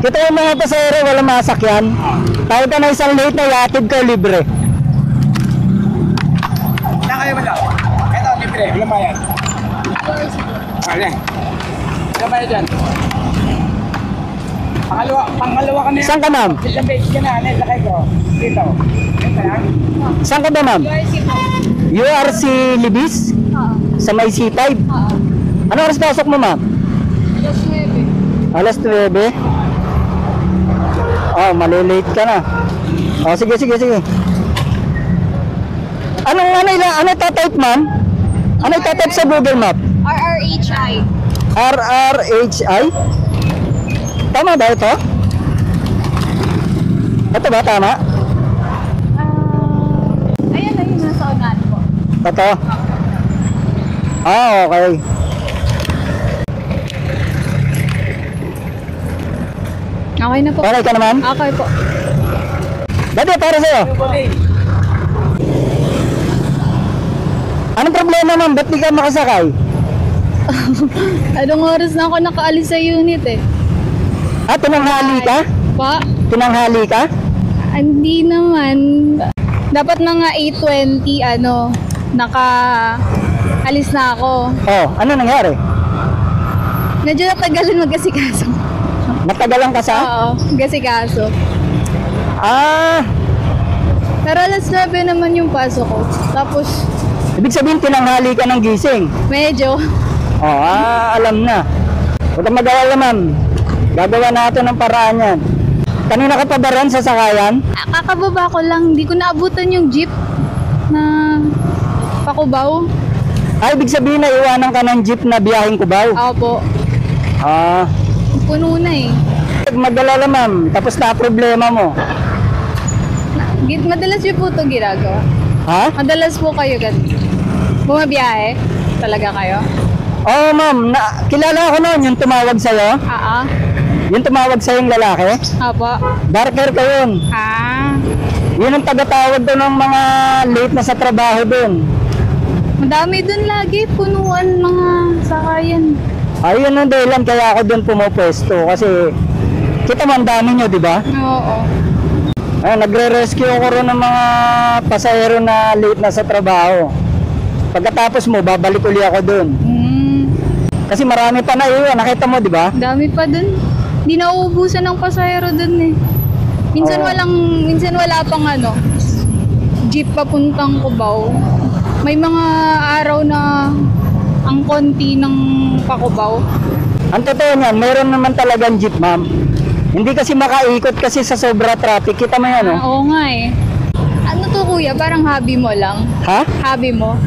Kita yung mga pasahero, walang masakyan. Tawag ka na isang late na yatid ko, libre. Saan kayo wala? Ito, libre. Walang bayad. Ano? Walang bayad dyan. Pangalawa ka na yan. Saan ka, ma'am? Ilang beses ka na, lakay ko. Dito. Ito lang. Saan ka ba, ma'am? URC Libis? Sa may C5? Ano oras pasok mo, ma'am? Alas 9. Oh, malilate ka na. Oh, sige. Ano tatype, ma'am? Ano tatype sa Google Map? RRHI. RRHI? Tama ba ito? Ito ba tama? Ayan na yung nasa unahan ko. Ito? Ah, okay. Okay na po. Okay ka naman? Okay po. Dati, para sa'yo. Anong problema, ma'am? Ba't di ka makasakay? Anong oras na ako nakaalis sa unit eh? Ah, tinanghali ka? Pa? Tinanghali ka? Hindi naman. Dapat mga 8:20 naka-alis na ako. Oh, ano nangyari? Medyo natagalan mag-asikaso. Matagalan ka sa? Oo, gasikaso. Ah, Pero alas 9 naman yung pasok ko. Tapos, ibig sabihin tinanghali ka ng gising. medyo, Oh, alam na. Huwag kang mag-alala, ma'am. Gagawa natin ng paraan yan. Kanina ka pa ba rin sa sakayan? kakababa ko lang. Hindi ko naabutan yung jeep na Pakubaw. Ah, ibig sabihin na iwanan ka ng jeep na biyaheng Cubao. Opo. Ah, Puno na eh. mag-alala, ma'am. Tapos na problema mo. Madalas yun po ito ginagawa. Ha? Madalas po kayo ganun. Bumabiyahe? Talaga kayo? Oo, ma'am. Kilala ko noon yung tumawag sa'yo. Yung tumawag sa'yo yung lalaki. Opo. Barker ka yun. Yun ang tagatawag doon ng mga late na sa trabaho doon. Madami dun lagi. Punuan mga sakayan. Ayun ang dahilan kaya ako doon pumupwesto. Kasi kita mo ang dami nyo, di ba? Oo. Nagre-rescue ako rin ng mga pasahero na late na sa trabaho. Pagkatapos mo, babalik uli ako doon. Kasi marami pa na iwan. Nakita mo, di ba? Dami pa dun. Di nauubusan ng pasahero dun eh. Minsan wala pang jeep papuntang Cubao. May mga araw na ang konti ng Pakubaw. Ang totoo niyan, meron naman talagang jeep, ma'am. Hindi kasi makaikot kasi sa sobra traffic. Kita mo yan, Oo nga eh. Ano to kuya? Parang hobby mo lang. Ha? Hobby mo?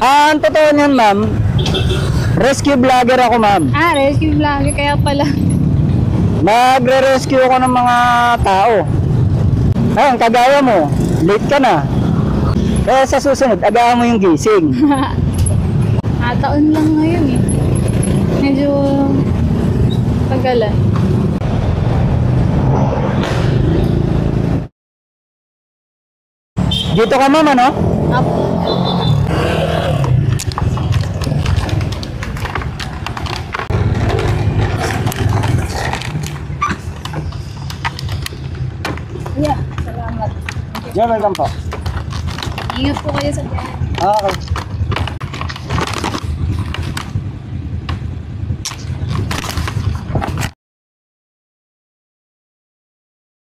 Ang totoo niyan, ma'am. Rescue vlogger ako, ma'am. Rescue vlogger. Kaya pala. Nagre-rescue ako ng mga tao. Ayun, kagaya mo. Late ka na. Kaya sa susunod, agahan mo yung gising. Taon lang ngayon eh. Medyo tagalan. Dito ka, ma'am, ano? Apo. Yeah, salamat. Yeah, welcome po. Ingat po kayo sa biyahe. Okay.